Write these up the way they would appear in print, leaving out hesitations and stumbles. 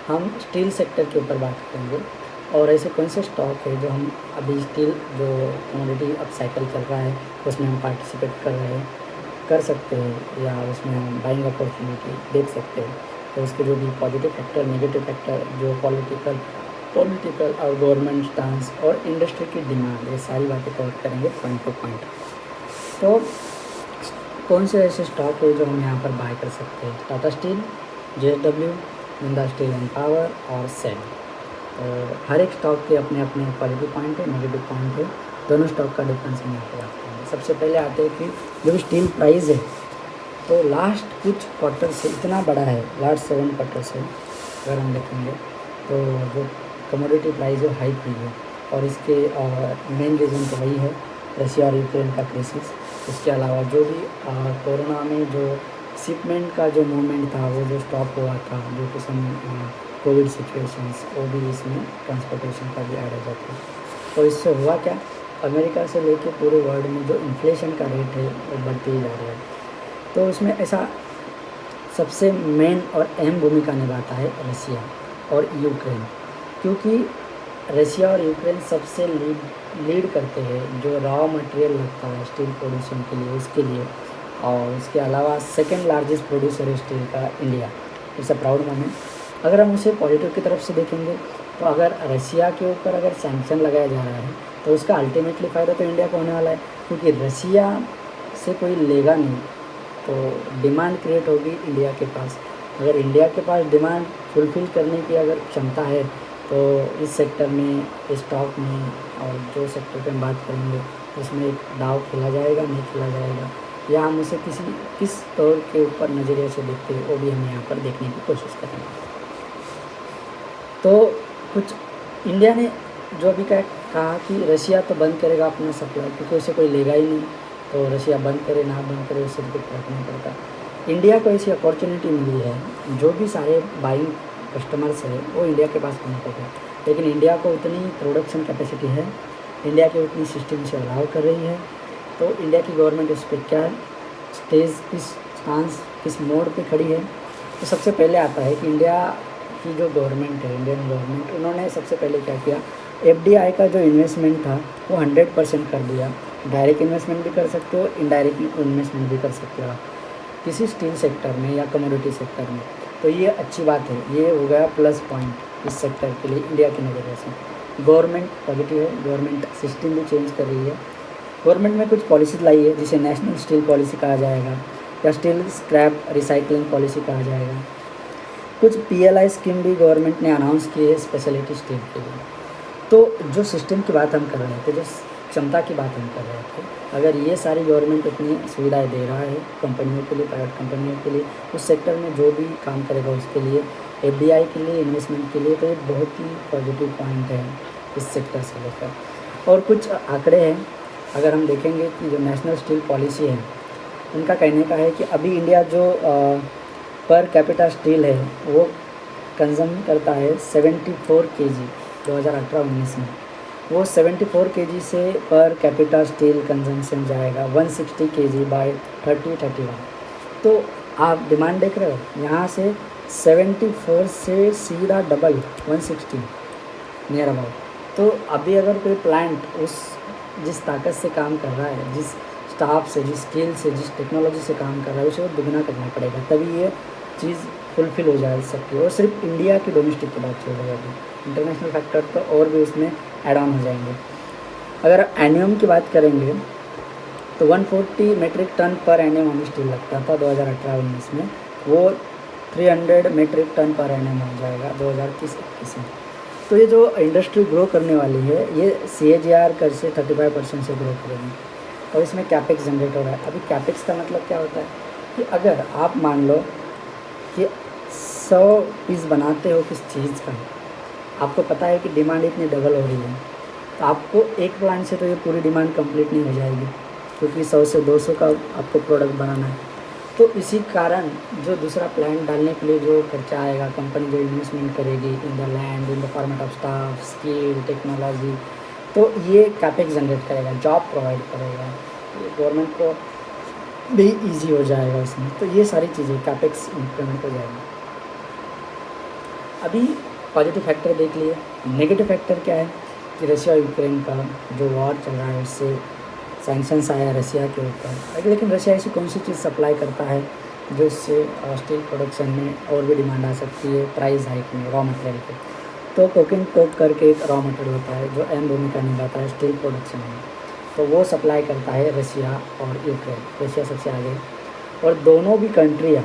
हम steel sector के ऊपर बात करेंगे और ऐसे कौन से स्टॉक है जो हम अभी स्टील जो कमोडिटी अप साइकिल चल रहा है उसमें हम पार्टिसिपेट कर सकते हैं या उसमें हम बाइंग अपॉर्चुनिटी देख सकते हैं। तो उसके जो भी पॉजिटिव फैक्टर, नेगेटिव फैक्टर, जो पॉलिटिकल और गवर्नमेंट स्टांस और इंडस्ट्री की डिमांड, ये सारी बातें कवर करेंगे पॉइंट टू पॉइंट। तो कौन से ऐसे स्टॉक है जो हम यहाँ पर बाय कर सकते हैं? Tata steel, JSW, Jindal steel and power और सेल। तो हर एक स्टॉक के अपने अपने पॉजिटिव पॉइंट है, नेगेटिव पॉइंट है, दोनों स्टॉक का डिफरेंस हम यहाँ पर बात करेंगे। सबसे पहले आते हैं कि जो स्टील प्राइस है तो लास्ट कुछ क्वार्टर से इतना बड़ा है, लास्ट 7 क्वार्टर से अगर हम देखेंगे तो जो कमोडिटी प्राइस है हाइक हुई है और इसके मेन रीज़न तो वही है रशिया और यूक्रेन का क्राइसिस। इसके अलावा जो भी कोरोना में जो शिपमेंट का जो मूवमेंट था वो जो स्टॉप हुआ था due to some covid situations, वो भी इसमें ट्रांसपोर्टेशन का भी ऐड हो जाता है। तो इससे हुआ क्या, अमेरिका से लेके पूरे वर्ल्ड में जो इन्फ्लेशन का रेट है वो बढ़ते ही जा रहा है। तो उसमें ऐसा सबसे मेन और अहम भूमिका निभाता है रशिया और यूक्रेन, क्योंकि रशिया और यूक्रेन सबसे लीड करते हैं जो रॉ मटेरियल लगता है स्टील प्रोड्यूसन के लिए, उसके लिए। और उसके अलावा सेकेंड लार्जेस्ट प्रोड्यूसर है स्टील का India. It's a proud moment. अगर हम उसे पॉजिटिव की तरफ से देखेंगे तो अगर रशिया के ऊपर अगर सैंक्शन लगाया जा रहा है तो उसका अल्टीमेटली फ़ायदा तो इंडिया को होने वाला है, क्योंकि रशिया से कोई लेगा नहीं तो डिमांड क्रिएट होगी इंडिया के पास। अगर इंडिया के पास डिमांड फुलफ़िल करने की अगर क्षमता है तो इस सेक्टर में, इस स्टॉक में और जो सेक्टर पे हम बात करेंगे उसमें एक दाव खेला जाएगा, नहीं खेला जाएगा, या हम उसे किस तौर के ऊपर नज़रिए से देखते हैं वो भी हम यहाँ पर देखने की कोशिश करेंगे। तो कुछ इंडिया ने जो अभी कहा कि रशिया तो बंद करेगा अपना सप्लाई क्योंकि उसे कोई लेगा ही नहीं, तो रशिया बंद करे ना बंद करे उससे कोई फर्क नहीं पड़ता। इंडिया को ऐसी अपॉर्चुनिटी मिली है, जो भी सारे बाइंग कस्टमर्स है वो इंडिया के पास कनेक्ट हो गए, लेकिन इंडिया को उतनी प्रोडक्शन कैपेसिटी है, इंडिया की उतनी सिस्टम से अलाउ कर रही है। तो इंडिया की गवर्नमेंट उस पर क्या स्टेज, किस मोड पे खड़ी है। तो सबसे पहले आता है कि इंडिया की जो गवर्नमेंट है, इंडियन गवर्नमेंट, उन्होंने सबसे पहले क्या किया, FDI का जो इन्वेस्टमेंट था वो 100% कर दिया। डायरेक्ट इन्वेस्टमेंट भी कर सकते हो, इनडायरेक्ट इन्वेस्टमेंट भी कर सकते हो आप किसी स्टील सेक्टर में या कमोडिटी सेक्टर में। तो ये अच्छी बात है, ये हो गया प्लस पॉइंट इस सेक्टर के लिए इंडिया की नज़रिए से। गवर्नमेंट पॉजिटिव है, गवर्नमेंट सिस्टम भी चेंज कर रही है। गवर्नमेंट में कुछ पॉलिसीज लाई है जिसे नेशनल स्टील पॉलिसी कहा जाएगा या स्टील स्क्रैप रिसाइकलिंग पॉलिसी कहा जाएगा। कुछ PLI स्कीम भी गवर्नमेंट ने अनाउंस की है स्पेशलिटी स्टील के लिए। तो जो सिस्टम की बात हम कर रहे थे, जो क्षमता की बात हम कर रहे थे, अगर ये सारी गवर्नमेंट इतनी सुविधाएं दे रहा है कंपनियों के लिए, प्राइवेट कंपनियों के लिए, उस सेक्टर में जो भी काम करेगा उसके लिए, FDI के लिए, इन्वेस्टमेंट के लिए, तो ये बहुत ही पॉजिटिव पॉइंट है इस सेक्टर से लेकर। और कुछ आंकड़े हैं, अगर हम देखेंगे कि जो नेशनल स्टील पॉलिसी है उनका कहने का है कि अभी इंडिया जो पर कैपिटा स्टील है वो कंज्यूम करता है 74 kg 2018-19 में। वो 74 kg से पर कैपिटा स्टील कंजम्पशन जाएगा 160 kg बाय 3031। तो आप डिमांड देख रहे हो, यहाँ से 74 से सीधा डबल 160 नियर अबाउट। तो अभी अगर कोई प्लांट जिस ताकत से काम कर रहा है, जिस स्टाफ से, जिस स्किल से, जिस टेक्नोलॉजी से काम कर रहा है, उसे वो दुगना करना पड़ेगा, तभी ये चीज़ फुलफ़िल हो जा सकती है। और सिर्फ इंडिया की डोमेस्टिक की बात चल रही है, अभी इंटरनेशनल फैक्टर तो और भी उसमें ऐड ऑन हो जाएंगे। अगर एनुअम की बात करेंगे तो 140 मेट्रिक टन पर एनएम हमें स्टील लगता था 2018-19 में, वो 300 मेट्रिक टन पर एनएम हो जाएगा 2030-31 में। तो ये जो इंडस्ट्री ग्रो करने वाली है ये CAGR कर से 35% से ग्रो करेगी और इसमें कैपेक्स जनरेट हो रहा है। अभी कैपेक्स का मतलब क्या होता है कि अगर आप मान लो कि 100 पीस बनाते हो किस चीज़ का, आपको पता है कि डिमांड इतनी डबल हो रही है, तो आपको एक प्लांट से तो ये पूरी डिमांड कंप्लीट नहीं हो जाएगी, क्योंकि 100 से 200 का आपको प्रोडक्ट बनाना है। तो इसी कारण जो दूसरा प्लांट डालने के लिए जो खर्चा आएगा, कंपनी जो इन्वेस्टमेंट करेगी in the land, in the format of staff, skill, technology, तो ये कैपेक्स जनरेट करेगा, जॉब प्रोवाइड करेगा, गवर्नमेंट को भी ईजी हो जाएगा उसमें। तो ये सारी चीज़ें कैपेक्स इंक्रीमेंट हो जाएगी। अभी पॉजिटिव फैक्टर देख लिए, नेगेटिव फैक्टर क्या है कि रशिया और यूक्रेन का जो वॉर चल रहा है उससे सैंक्शंस आया रशिया के ऊपर, लेकिन रशिया ऐसी कौन सी चीज़ सप्लाई करता है जो इससे स्टील प्रोडक्शन में और भी डिमांड आ सकती है प्राइस हाइक में रॉ मटेरियल के। तो कोकिंग कोक करके एक रॉ मटेरियल होता है जो अहम भूमिका निभाता है स्टील प्रोडक्शन में, तो वो सप्लाई करता है रशिया और यूक्रेन। रशिया सबसे आगे, और दोनों भी कंट्रियाँ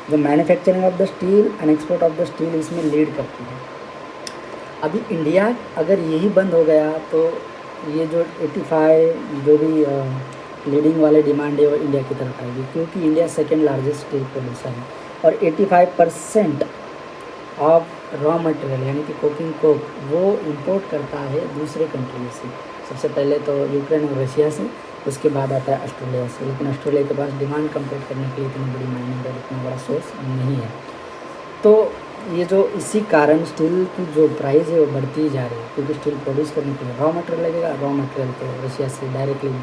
जो manufacturing of the steel and export of the steel इसमें लीड करती है। अभी इंडिया अगर यही बंद हो गया तो ये जो 85 जो भी लीडिंग वाले डिमांड है वो इंडिया की तरफ आएगी, क्योंकि India second largest steel producer है और 85% ऑफ रॉ मटेरियल यानी कि कोकिंग कोक वो इंपोर्ट करता है दूसरे कंट्री से। सबसे पहले तो यूक्रेन और रशिया से, उसके बाद आता है ऑस्ट्रेलिया से, लेकिन ऑस्ट्रेलिया के पास डिमांड कंप्लीट करने के लिए इतनी बड़ी माइनिंग और इतना बड़ा सोर्स नहीं है। तो ये जो इसी कारण स्टील की जो प्राइस है वो बढ़ती जा रही है, क्योंकि स्टील प्रोड्यूस करने के लिए रॉ मटेरियल लगेगा। रॉ मटेरियल तो रशिया से डायरेक्टली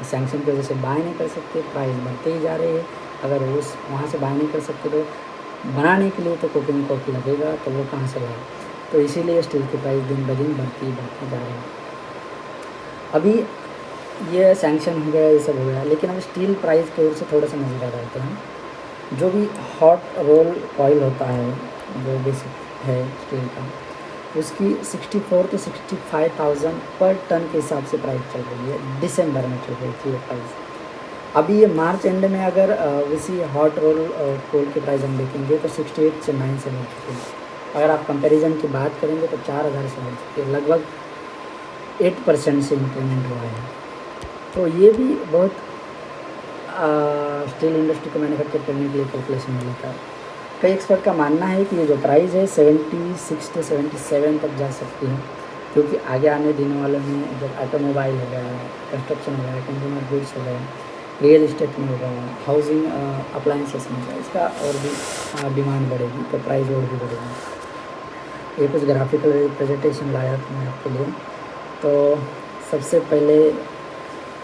सैंक्शन की वजह से बाय नहीं कर सकते, प्राइस बढ़ते ही जा रही है। अगर उस वहाँ से बाय नहीं कर सकते तो बनाने के लिए तो कोकिंग कोक लगेगा, तो वो कहाँ से लाए। तो इसीलिए स्टील की प्राइस दिन ब दिन बढ़ती जा रही है। अभी ये सैंक्शन हो गया, ये सब हो गया, लेकिन हम स्टील प्राइस की ओर से थोड़ा सा नज़र डालते हैं। जो भी हॉट रोल कॉइल होता है जो बेसिक है स्टील का, उसकी 64 to 65,000 पर टन के हिसाब से प्राइस चल रही है, दिसंबर में चल रही थी ये प्राइस। अभी ये मार्च एंड में अगर उसी हॉट रोल कोल की प्राइस हम देखेंगे तो 68 से 9 से बढ़ चुकी है। अगर आप कंपैरिजन की बात करेंगे तो 4,000 से बढ़ चुकी है, लगभग 8% से इंक्रीमेंट हुआ है। तो ये भी बहुत स्टील इंडस्ट्री को मैन्युफैक्चर करने के लिए कैलकुलेशन में लेता है। कई एक्सपर्ट का मानना है कि ये जो प्राइस है 76 से 77 तक जा सकती है, क्योंकि आगे आने दिनों वालों में जब ऑटोमोबाइल हो गया, कंस्ट्रक्शन हो गया, कंज्यूमर गुड्स हो गया, रियल इस्टेट में हो गया, हाउसिंग अप्लाइंसेस में हो गया, इसका और भी डिमांड बढ़ेगी तो प्राइस और भी बढ़ेगी। ये कुछ ग्राफिकल रिप्रेजेंटेशन लाया था मैं आपके लिए। तो सबसे पहले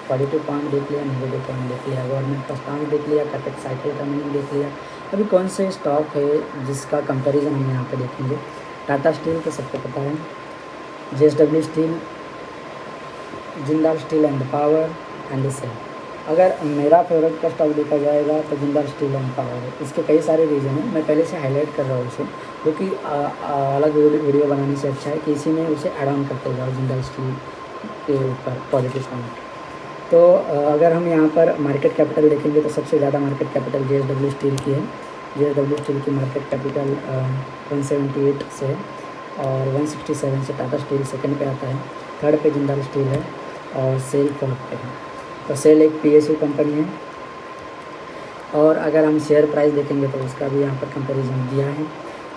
पॉजिटिव पॉइंट देख लिया, नेगेटिव पॉइंट देख लिया, गवर्नमेंट का स्टांस देख लिया, कैपेक्स साइकिल का मीनिंग देख लिया। अभी कौन से स्टॉक है जिसका कंपैरिजन हम यहाँ पे देखेंगे। टाटा स्टील तो सबको पता है, JSW steel, Jindal steel and power and SAIL. अगर मेरा फेवरेट का स्टॉक देखा जाएगा तो जिंदाल स्टील एंड पावर है। इसके कई सारे रीज़न हैं, मैं पहले से हाईलाइट कर रहा हूँ उसे, क्योंकि अलग वीडियो बनाने से अच्छा है कि इसी में उसे ऐड ऑन करते जाओ जिंदाल स्टील के ऊपर पॉजिटिव पॉइंट। तो अगर हम यहाँ पर मार्केट कैपिटल देखेंगे तो सबसे ज़्यादा मार्केट कैपिटल JSW स्टील की है। JSW स्टील की मार्केट कैपिटल 178 से है और 167 से टाटा स्टील सेकंड पे आता है, थर्ड पे जिंदाल स्टील है और सेल फोर्थ पे है। तो सेल एक PSU कंपनी है। और अगर हम शेयर प्राइस देखेंगे तो उसका भी यहाँ पर कंपैरिजन दिया है।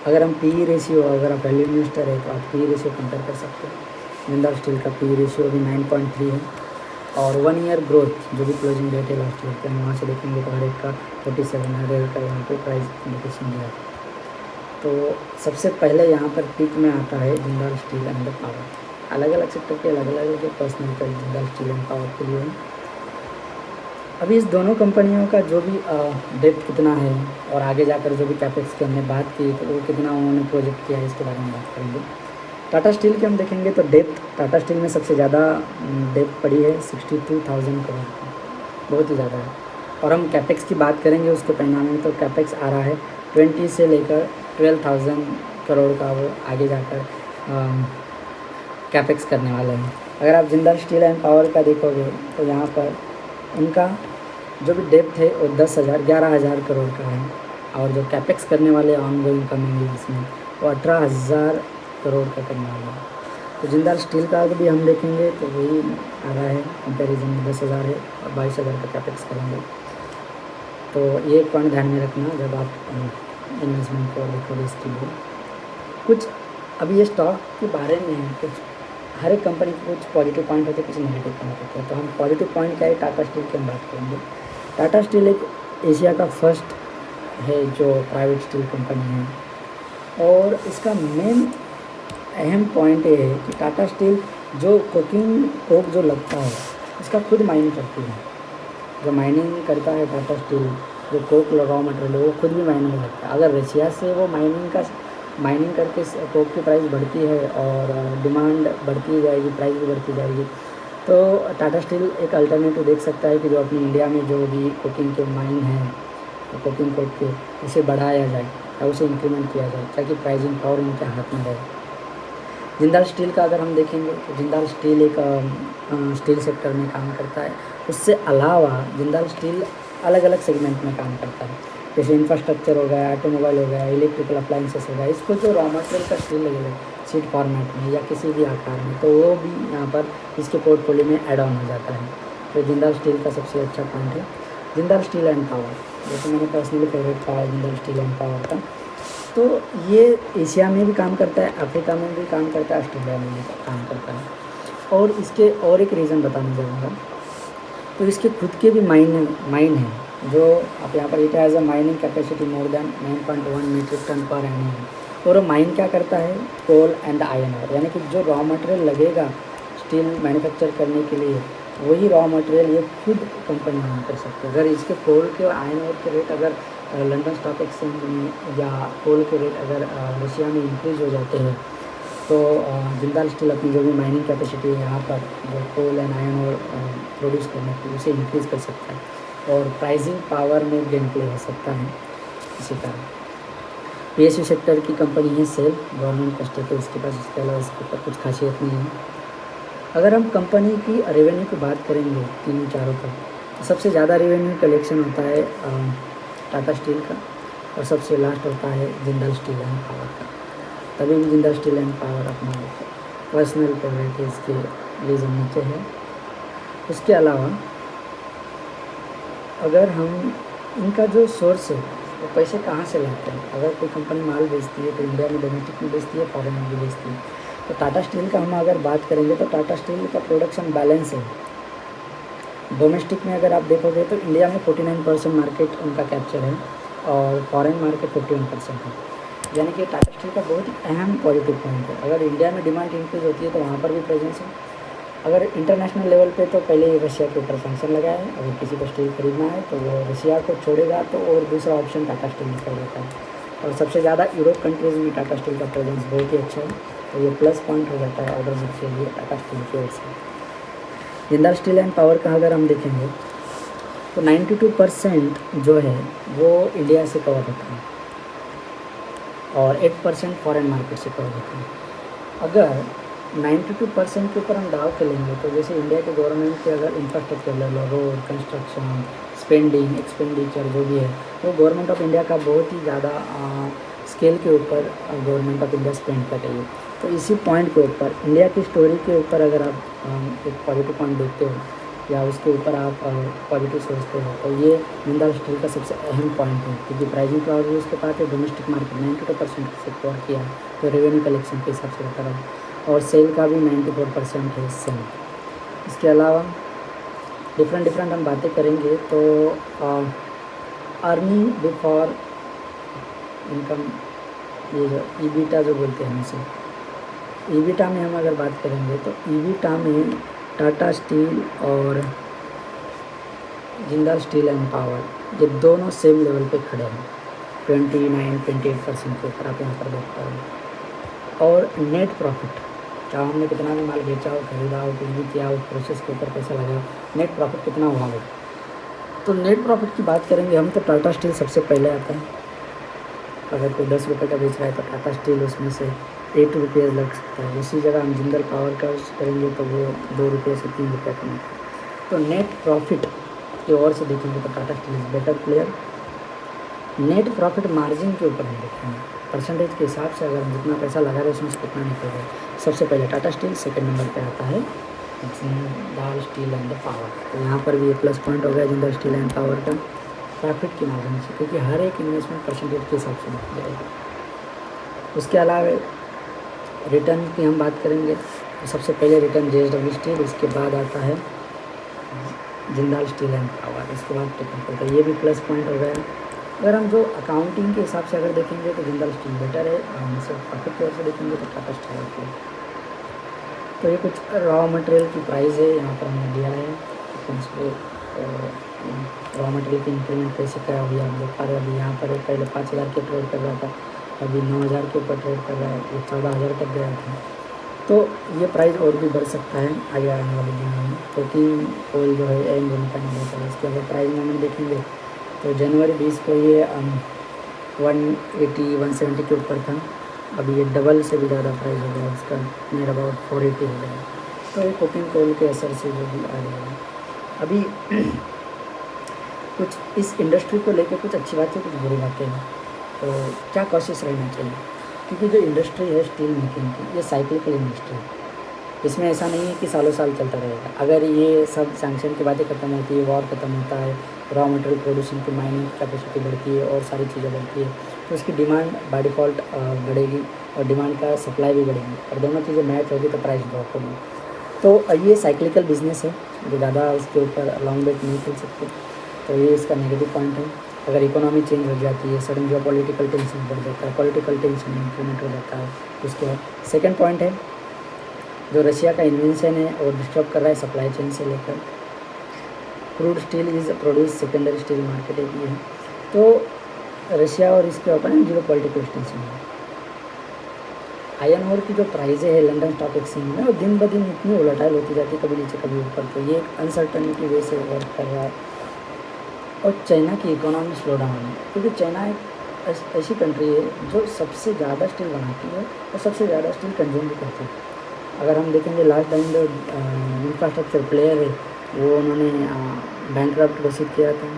अगर हम PE रेशियो, अगर आप वैल्यू इन्वेस्टर है तो आप PE रेशियो कंपेयर कर सकते हैं। जिंदाल स्टील का PE रेशियो भी 9.3 है और 1 ईयर ग्रोथ जो भी क्लोजिंग डेट है लास्ट ईयर पे हम वहाँ से देखेंगे तो हर एक का 47 हर एक का यहाँ पे प्राइस इंडिकेशन दिया है। तो सबसे पहले यहाँ पर पीक में आता है जिंदाल स्टील एंड पावर। अलग अलग सेक्टर के अलग अलग पर्सनल का जिंदाल स्टील एंड पावर के लिए। अभी इस दोनों कंपनियों का जो भी डेप्थ कितना है और आगे जाकर जो भी कैपेक्स की हमने बात की तो वो कितना उन्होंने प्रोजेक्ट किया है इसके बारे में बात करेंगे। टाटा स्टील की हम देखेंगे तो डेप्थ टाटा स्टील में सबसे ज़्यादा डेप्थ पड़ी है 62,000 करोड़ की, बहुत ही ज़्यादा है। और हम कैपेक्स की बात करेंगे उसके परिणाम में तो कैपेक्स आ रहा है 20 से लेकर 12,000 करोड़ का, वो आगे जाकर कैपेक्स करने वाले हैं। अगर आप जिंदाल स्टील एंड पावर का देखोगे तो यहाँ पर उनका जो भी डेप्थ है वो 11,000 करोड़ का है और जो कैपेक्स करने वाले ऑन गोइंग कमेंगे इसमें वो 18,000 करोड़ का करने वाला है। तो जिंदाल स्टील का भी हम देखेंगे तो वही आ रहा है, कंपैरिजन में 10,000 है और 22,000 का कैपेक्स करेंगे। तो ये पॉइंट ध्यान में रखना जब आप इन्वेस्टमेंट को देखोगे इसके लिए। कुछ अभी ये स्टॉक के बारे में कुछ हर एक कंपनी के कुछ पॉजिटिव पॉइंट होते हैं, कुछ नेगेटिव पॉइंट होते हैं। तो हम पॉजिटिव पॉइंट क्या है टाटा स्टील की हम बात करेंगे। टाटा स्टील एक एशिया का फर्स्ट है जो प्राइवेट स्टील कंपनी है और इसका मेन अहम पॉइंट ये है कि टाटा स्टील जो कोकिंग कोक जो लगता है इसका खुद माइनिंग करती है। जो माइनिंग करता है टाटा स्टील, जो कोक रॉ मटेरियल है वो खुद भी माइनिंग लगता है। अगर रशिया से वो माइनिंग का माइनिंग करके कोक की प्राइस बढ़ती है और डिमांड बढ़ती जाएगी, प्राइस भी बढ़ती जाएगी। तो टाटा स्टील एक अल्टरनेटिव देख सकता है कि जो अपनी इंडिया में जो भी कोकिंग के माइन हैं, कोकिंग कोक के, उसे बढ़ाया जाए या उसे इंक्रीमेंट किया जाए ताकि प्राइसिंग पावर उनके हाथ में रहे। जिंदाल स्टील का अगर हम देखेंगे तो जिंदाल स्टील एक स्टील सेक्टर में काम करता है। उससे अलावा जिंदाल स्टील अलग अलग सेगमेंट में काम करता है, जैसे इंफ्रास्ट्रक्चर हो गया, ऑटोमोबाइल हो गया, इलेक्ट्रिकल अप्लाइंसेस हो गया। इसको जो रॉ मटेरियल का स्टील लगेगा सीट फॉर्मेट में या किसी भी आकार में, तो वो भी यहाँ पर इसके पोर्टफोलियो में ऐड ऑन हो जाता है। तो जिंदाल स्टील का सबसे अच्छा पॉइंट है जिंदाल स्टील एंड पावर। जैसे मैंने पर्सनली फेवरेट कहा है जिंदाल स्टील एंड पावर का। तो ये एशिया में भी काम करता है, अफ्रीका में भी काम करता है, ऑस्ट्रेलिया में भी काम करता है। और इसके और एक रीज़न बताना चाहूँगा, तो इसके खुद के भी माइन हैं जो आप यहाँ पर it has a mining capacity more than 9.1 metric ton per annum. और माइन क्या करता है, कोल एंड आयरन ओर, यानी कि जो रॉ मटेरियल लगेगा स्टील मैन्युफैक्चर करने के लिए वही रॉ मटेरियल ये खुद कंपनी माइन कर सकती है। अगर इसके कोल के और आयरन ओर के रेट अगर लंदन स्टॉक एक्सचेंज में या कोल के रेट अगर रशिया में इंक्रीज़ हो जाते हैं तो जिंदाल स्टील अपनी जो भी माइनिंग कैपेसिटी है यहाँ पर जो कोल एंड आयरन ओर प्रोड्यूस करने की उसे इंक्रीज़ कर सकता है और प्राइसिंग पावर में गेन प्ले हो सकता है। इसी कारण PSU सेक्टर की कंपनी है सेल, गवर्नमेंट का स्टेक है इसके पास, इसके अलावा इसके ऊपर कुछ खासियत नहीं है। अगर हम कंपनी की रेवेन्यू की बात करेंगे तीनों चारों का, तो सबसे ज़्यादा रेवेन्यू कलेक्शन होता है टाटा स्टील का और सबसे लास्ट होता है जिंदाल स्टील एंड पावर का। तभी भी जिंदाल स्टील एंड पावर अपना पर्सनल फेवरेट है, इसके रीज़न नीचे है। उसके अलावा अगर हम इनका जो सोर्स है वो पैसे कहाँ से लाते हैं, अगर कोई कंपनी माल बेचती है तो इंडिया में डोमेस्टिक में बेचती है, फॉरेन में भी बेचती है। तो टाटा स्टील का हम अगर बात करेंगे तो टाटा स्टील का प्रोडक्शन बैलेंस है। डोमेस्टिक में अगर आप देखोगे तो इंडिया में 49% मार्केट उनका कैप्चर है और फॉरेन मार्केट 51% है, यानी कि टाटा स्टील का बहुत ही अहम पॉजिटिव पॉइंट है। अगर इंडिया में डिमांड इंक्रीज होती है तो वहाँ पर भी प्रेजेंस है। अगर इंटरनेशनल लेवल पे तो पहले रशिया के ऊपर सैंक्शन लगाया है, अगर किसी को स्टील खरीदना है तो वो रशिया को छोड़ेगा तो और दूसरा ऑप्शन टाटा स्टील निकल जाता है। और सबसे ज़्यादा यूरोप कंट्रीज़ में टाटा स्टील का प्रेजेंस बहुत ही अच्छा है, तो ये प्लस पॉइंट हो जाता है ऑर्डर बुक के लिए टाटा स्टील की ओर से। जिंदाल स्टील एंड पावर का अगर हम देखेंगे तो 92% जो है वो इंडिया से कवर होता है और 8% फॉरेन मार्केट से कवर होता है। अगर 92% के ऊपर हम दाव खेलेंगे तो जैसे इंडिया के गवर्नमेंट के अगर इंफ्रास्ट्रक्चर ले लो, रोड कंस्ट्रक्शन, स्पेंडिंग, एक्सपेंडिचर जो भी है वो गवर्नमेंट ऑफ इंडिया का बहुत ही ज़्यादा स्केल के ऊपर गवर्नमेंट ऑफ इंडिया स्पेंड कर रही है। तो इसी पॉइंट के ऊपर इंडिया की स्टोरी के ऊपर अगर आप एक पॉजिटिव पॉइंट देखते हो या उसके ऊपर आप पॉजिटिव सोचते हो तो ये जिंदाल स्टील का सबसे अहम पॉइंट है, क्योंकि प्राइसिंग पावर भी उसके पास है, डोमेस्टिक मार्केट 92% से कवर किया है तो रेवेन्यू कलेक्शन के हिसाब से बता रहा हूँ, और सेल का भी 94% है सेल। इसके अलावा डिफरेंट हम बातें करेंगे तो अर्निंग बिफोर इनकम, ये जो ईबीटा जो बोलते हैं उसे, ईबीटा में हम अगर बात करेंगे तो ईबीटा में टाटा स्टील और जिंदाल स्टील एंड पावर ये दोनों सेम लेवल पे खड़े हैं, 29-28% के ऊपर आप यहाँ पर देख पा रहे हैं। और नेट प्रॉफिट, चाहे हमने कितना भी माल बेचा हो, खरीदा हो, कुछ भी किया हो, प्रोसेस के ऊपर पैसा लगा, नेट प्रॉफिट कितना हुआ हो। तो नेट प्रॉफिट की बात करेंगे हम तो टाटा स्टील सबसे पहले आता है। अगर कोई 10 रुपये का बेच रहा है तो टाटा स्टील उसमें से 8 रुपये लग सकता है। उसी जगह हम जिंदल पावर का करेंगे तो वो 2 रुपये से 3 रुपये कमाता है। तो नेट प्रॉफिट की ओर से देखेंगे तो Tata steel is better player. Net profit margin के ऊपर हम देखेंगे, परसेंटेज के हिसाब से अगर हम जितना पैसा लगा रहे हैं उसमें से कितना निकल रहा है। सबसे पहले टाटा स्टील, सेकंड नंबर पे आता है जिंदाल स्टील एंड पावर। तो यहाँ पर भी ये प्लस पॉइंट हो गया जिंदाल स्टील एंड पावर का प्रॉफिट की मार्जिन से, क्योंकि हर एक इन्वेस्टमेंट परसेंटेज के हिसाब से निकल जाएगा। उसके अलावा रिटर्न की हम बात करेंगे तो सबसे पहले रिटर्न JSW स्टील, उसके बाद आता है जिंदाल स्टील एंड पावर, इसके बाद टेक्निकल का, ये भी प्लस पॉइंट हो गया। अगर हम जो अकाउंटिंग के हिसाब से अगर देखेंगे तो जिंदाल स्टील बेटर है, और हम सिर्फ प्रॉफिट की ओर से देखेंगे तो टाटा स्टील है। तो ये कुछ रॉ मटेरियल की प्राइस है यहाँ पर हमने दिया है, रॉ मटेरियल की इंक्रीमेंट कैसे क्या हुई आप देख पा रहे हो। अभी यहाँ पर पहले 5,000 के ट्रेड कर रहा था, अभी 9,000 के ऊपर ट्रेड कर रहा है, ये 14,000 तक गया था। तो ये प्राइस और भी बढ़ सकता है आगे आने वाले दिनों में, क्योंकि कोल जो है एंड होने का नहीं होता है। इसके अगर प्राइस में हम देखेंगे तो जनवरी 20 को ये 180-170 के ऊपर था, अभी ये डबल से भी ज़्यादा प्राइस हो गया इसका, नियर अबाउट 480 हो गया। तो ये कोकिंग कोल के असर से जो भी आ रहा है अभी कुछ इस इंडस्ट्री को लेकर कुछ अच्छी बातें कुछ बुरी बातें हैं। तो क्या कोशिश रहना चाहिए, क्योंकि जो इंडस्ट्री है स्टील मेकिंग की, ये साइक्लिकल इंडस्ट्री है। इसमें ऐसा नहीं है कि सालों साल चलता रहेगा। अगर ये सब सैंक्शन की बातें ख़त्म होती है, वॉर ख़त्म होता है, रॉ मटेरियल प्रोड्यूसन की माइनिंग कैपेसिटी बढ़ती है और सारी चीज़ें बढ़ती है, तो उसकी डिमांड बाय डिफ़ॉल्ट बढ़ेगी और डिमांड का सप्लाई भी बढ़ेगी, और दोनों चीज़ें मैच होगी तो प्राइस ड्रॉप होगी। तो ये साइक्लिकल बिजनेस है जो ज़्यादा उसके ऊपर लॉन्ग वेट नहीं चल सकते। तो ये इसका नेगेटिव पॉइंट है। अगर इकोनॉमी चेंज हो जाती है, सडन जो पॉलिटिकल टेंशन बढ़ जाता है, पॉलिटिकल टेंशन इंप्लीमेंट हो जाता है, उसके बाद सेकेंड पॉइंट है जो रशिया का इन्वेंशन है और डिस्टर्ब कर रहा है सप्लाई चेन से लेकर। Crude steel is produce secondary steel market एक ये है। तो रशिया और इसके ओपोनेंट जो पॉलिटिकल टेंशन है। आयरन ओर की जो प्राइजें है लंदन स्टॉक एक्सचेंज में, वो दिन ब दिन इतनी वोलेटाइल होती जाती है, कभी नीचे कभी ऊपर। तो ये एक अनसर्टनिटी वे से वर्क कर रहा है। और चाइना की इकोनॉमी स्लो डाउन है, क्योंकि चाइना एक ऐसी कंट्री है जो सबसे ज़्यादा स्टील बनाती है और सबसे ज़्यादा स्टील कंज्यूम भी करती है। अगर हम देखेंगे लास्ट टाइम जो इंफ्रास्ट्रक्चर प्लेयर है वो उन्होंने बैंकरप्ट घोषित किया था,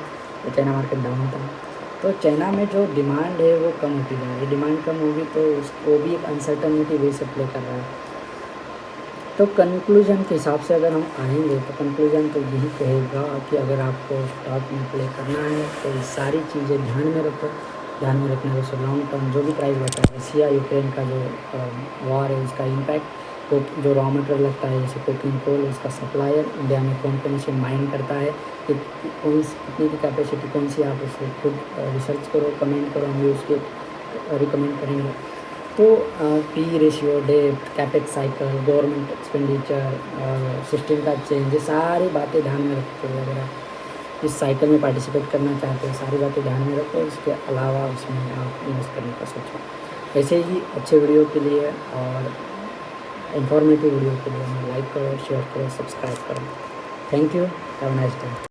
तो चाइना मार्केट डाउन था। तो चाइना में जो डिमांड है वो कम होती जा रही है। डिमांड कम होगी तो उसको भी एक अनसर्टनिटी वे से प्ले कर रहा है। तो कंक्लूजन के हिसाब से अगर हम आएंगे तो कंक्लूजन तो यही कहेगा कि अगर आपको स्टॉक में प्ले करना है तो ये सारी चीज़ें ध्यान में रखो। ध्यान में रखने से लॉन्ग टर्म जो भी प्राइस बढ़ता है, रशिया यूक्रेन का जो वॉर है उसका इम्पैक्ट, तो जो रॉ मटेरियल लगता है जैसे कोकिंग कोल, उसका सप्लायर इंडिया में कौन कौन से माइन करता है, कौन कितनी की कैपेसिटी कौन सी, आप उसको खुद रिसर्च करो, कमेंट करो, हम भी उसके रिकमेंड करेंगे। तो P ratio, debt, capex cycle, government expenditure, system का चेंज, ये सारी बातें ध्यान में रखते हुए अगर आप इस साइकिल में पार्टिसिपेट करना चाहते हो, सारी बातें ध्यान में रखो। इसके अलावा उसमें आप इन्वेस्ट करने का सोचो। ऐसे ही अच्छे वीडियो के लिए और इंफॉर्मेटिव वीडियो के लिए लाइक करो, शेयर करो, सब्सक्राइब करो। Thank you, have a nice day.